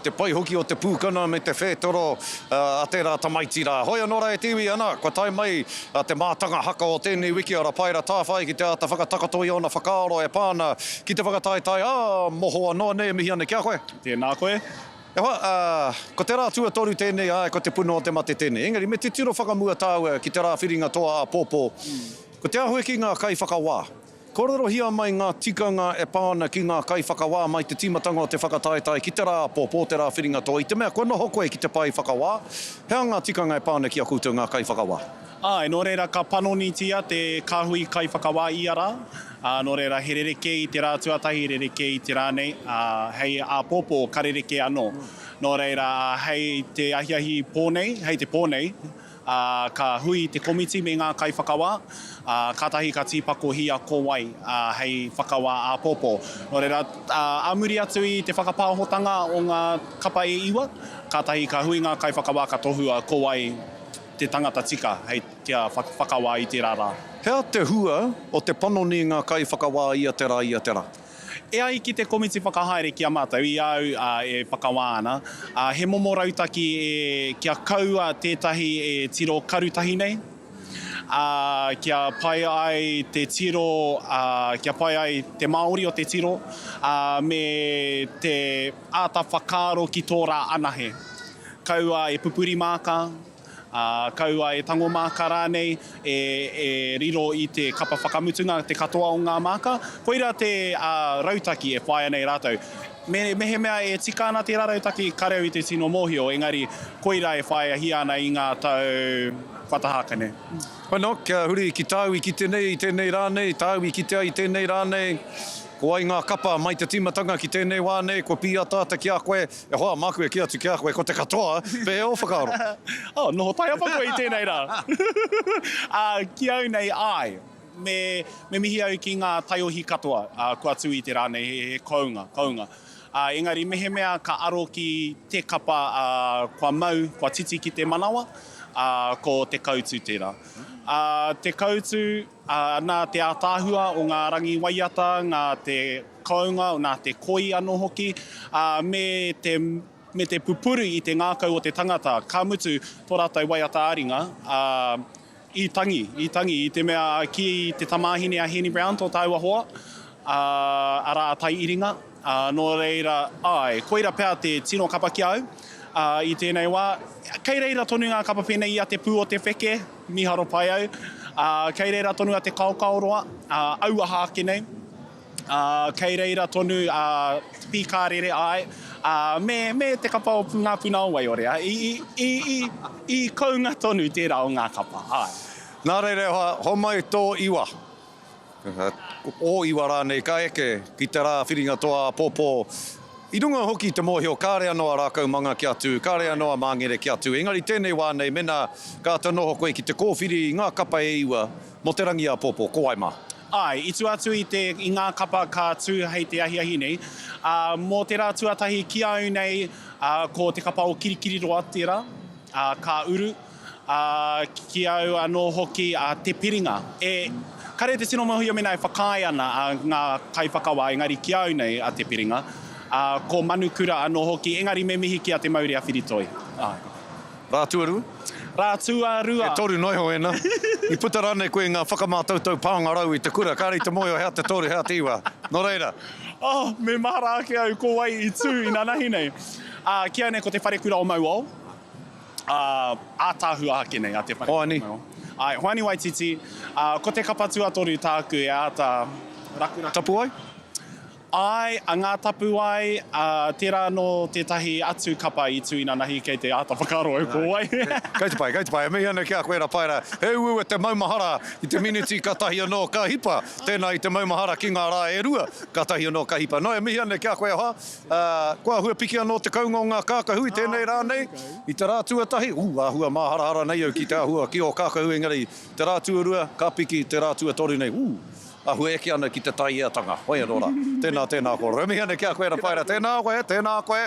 te pai hoki o te pūkana me te whētoro a tērā tamaiti rā. Hoi anō e tiwi ana, ko tai mai te mātanga haka o tēnei wiki ara paira tāwhai ki te ata whakatakatoi o na whakaaro e pāna ki te whakataitai, moho anō ne mihi ane kia koe. Tēnā koe. E hoa, ko te rā tuatoru tēnei, ko te puno o te mate tēnei. Engari, me te tiro whakamua tāua ki te rā whiringa toa a pōpō. Ko te ahoe ki ngā kai whakawā. Korero hia mai ngā tikanga e pāna ki ngā kai whakawā mai te timatanga o te whakataitai ki te rā pōpō, te rā whiringa toa. I te mea, koe noho koe ki te pai whakawā. Hea ngā tikanga e pāna ki a koutou ngā kai whakawā? Nō reira ka panonitia te kāhui kai whakawā i ara. Nō reira he rereke i te rā tuatahi, rereke i te rānei. Hei a pōpō ka rereke anō. Nō reira hei te ahiahi pōnei, hei te pōnei. Ka hui te komiti me ngā kai whakawā. Kātahi ka tīpako hia kōwai hei whakawā a pōpō. Nō reira, amuri atu i te whakapāhotanga o ngā kapa e iwa. Kātahi ka hui ngā kai whakawā ka tohua kōwai te tangata tika hei kia whakawā i te rara. Hea te hua o te panoni ngā kai whakawā i a te rā, i a te rā? E ai ki te komiti whakahaere ki a mātou i au e whakawā ana. He momo rautaki kia kaua tētahi e tiro karutahi nei. Kia pai ai te tiro, kia pai ai te Māori o te tiro, me te ata whakaaro ki tō rā anahe. Kaua e pupuri māka, kaua e tango māka rānei, e riro i te kapa whakamutunga, te katoa o ngā māka. Koira te rautaki e whaia nei rātou. Me he mea e tika ana te rautaki kareu i te tino mōhio, engari koira e whaia hi ana i ngā tau whatahakane. Whanau, kia huri ki tāu i ki tēnei i tēnei rānei, tāu i ki te ai tēnei rānei. Ko ai ngā kapa mai te timatanga ki tēnei wānei, ko pia tāta ki a koe, e hoa māku e ki atu ki a koe, ko te katoa, pe e o whakaaro. Noho tai apa koe i tēnei rā. Ki au nei ai, me mihi au ki ngā taiohi katoa, ko atu i te rānei, he kaunga. Engari, me he mea ka aro ki te kapa kua mau, kua titi ki te manawa, ko te kautu tērā. Te kautu, nā te ātāhua o ngā rangi waiata, ngā te kaunga, nā te koi anō hoki, me te pupuru i te ngākau o te tangata, ka mutu tō rātou waiata āringa, i tangi, i te mea ki te tamāhine a Henny Brown tō tāua hoa, ara tai iringa, nō reira, koira pēr te tino kapa ki au, i tēnei wā, kei reira tonu ngā kapa pēnei i a te pū o te wheke, miharo pai au, kei reira tonu a te kaukauroa, aua hāke nei, kei reira tonu pīkārere ai, me te kapa o ngā puna o wai orea, i kaunga tonu tērā o ngā kapa. Nā reire, ho mai tō iwa. O iwa rānei, ka eke ki te rā whiringa toa pōpō. I runga hoki te mōhio, kāre anoa rākau manga ki atu, kāre anoa māngere ki atu. Engari tēnei wānei, mena ka ta noho koe ki te kōwhiri i ngā kapa e iwa, mo te rangi a pōpō, ko ai mā. I tu atu i ngā kapa ka tū hei te ahiahi nei. Mō te rā tuatahi ki au nei, ko te kapa o kirikiri roa tērā, ka uru, ki au anō hoki te piringa. Kare te tino mōhio mena e whakai ana ngā kai whakawā, engari ki au nei a te piringa. Ko manukura anō hoki, engari me mihi ki a te mauri a whiritoi. Rātuarua? Rātuarua. E toru noiho e nā. I puta rānei koe ngā whakamātautau pānga rau i te kura, kāre i te moio hea te toru, hea te iwa. Nō reira. Me mahara ake au ko wai i tū i nā nahi nei. Kia nei ko te wharekura o Mauao. Ātāhua ake nei a te wharekura o Mauao. Hoani Waititi, ko te kapa tuatoru tāku e āta rakura. Tapu ai? A ngā tapu ai, tērā no tētahi atu kapa i tūina nahi kei te āta whakaro e kōwai. Kei te pai, me ana kia koe ra paira. He uu e te maumahara i te miniti katahi anō ka hipa. Tēnā i te maumahara ki ngā rā e rua katahi anō ka hipa. Noi, mihi ana kia koe ha. Kua hua piki anō te kaunga o ngā kākahui tēnei rānei. I te rā tuatahi, ahua māharahara nei au ki te ahua ki o kākahui engari. Te rā tuarua, ka piki te rā tuatoru nei. Ahua eke ana ki te tai eatanga. Hoi anō rā. Tēnā ko. Remi ana kia koe ra paira. Tēnā koe.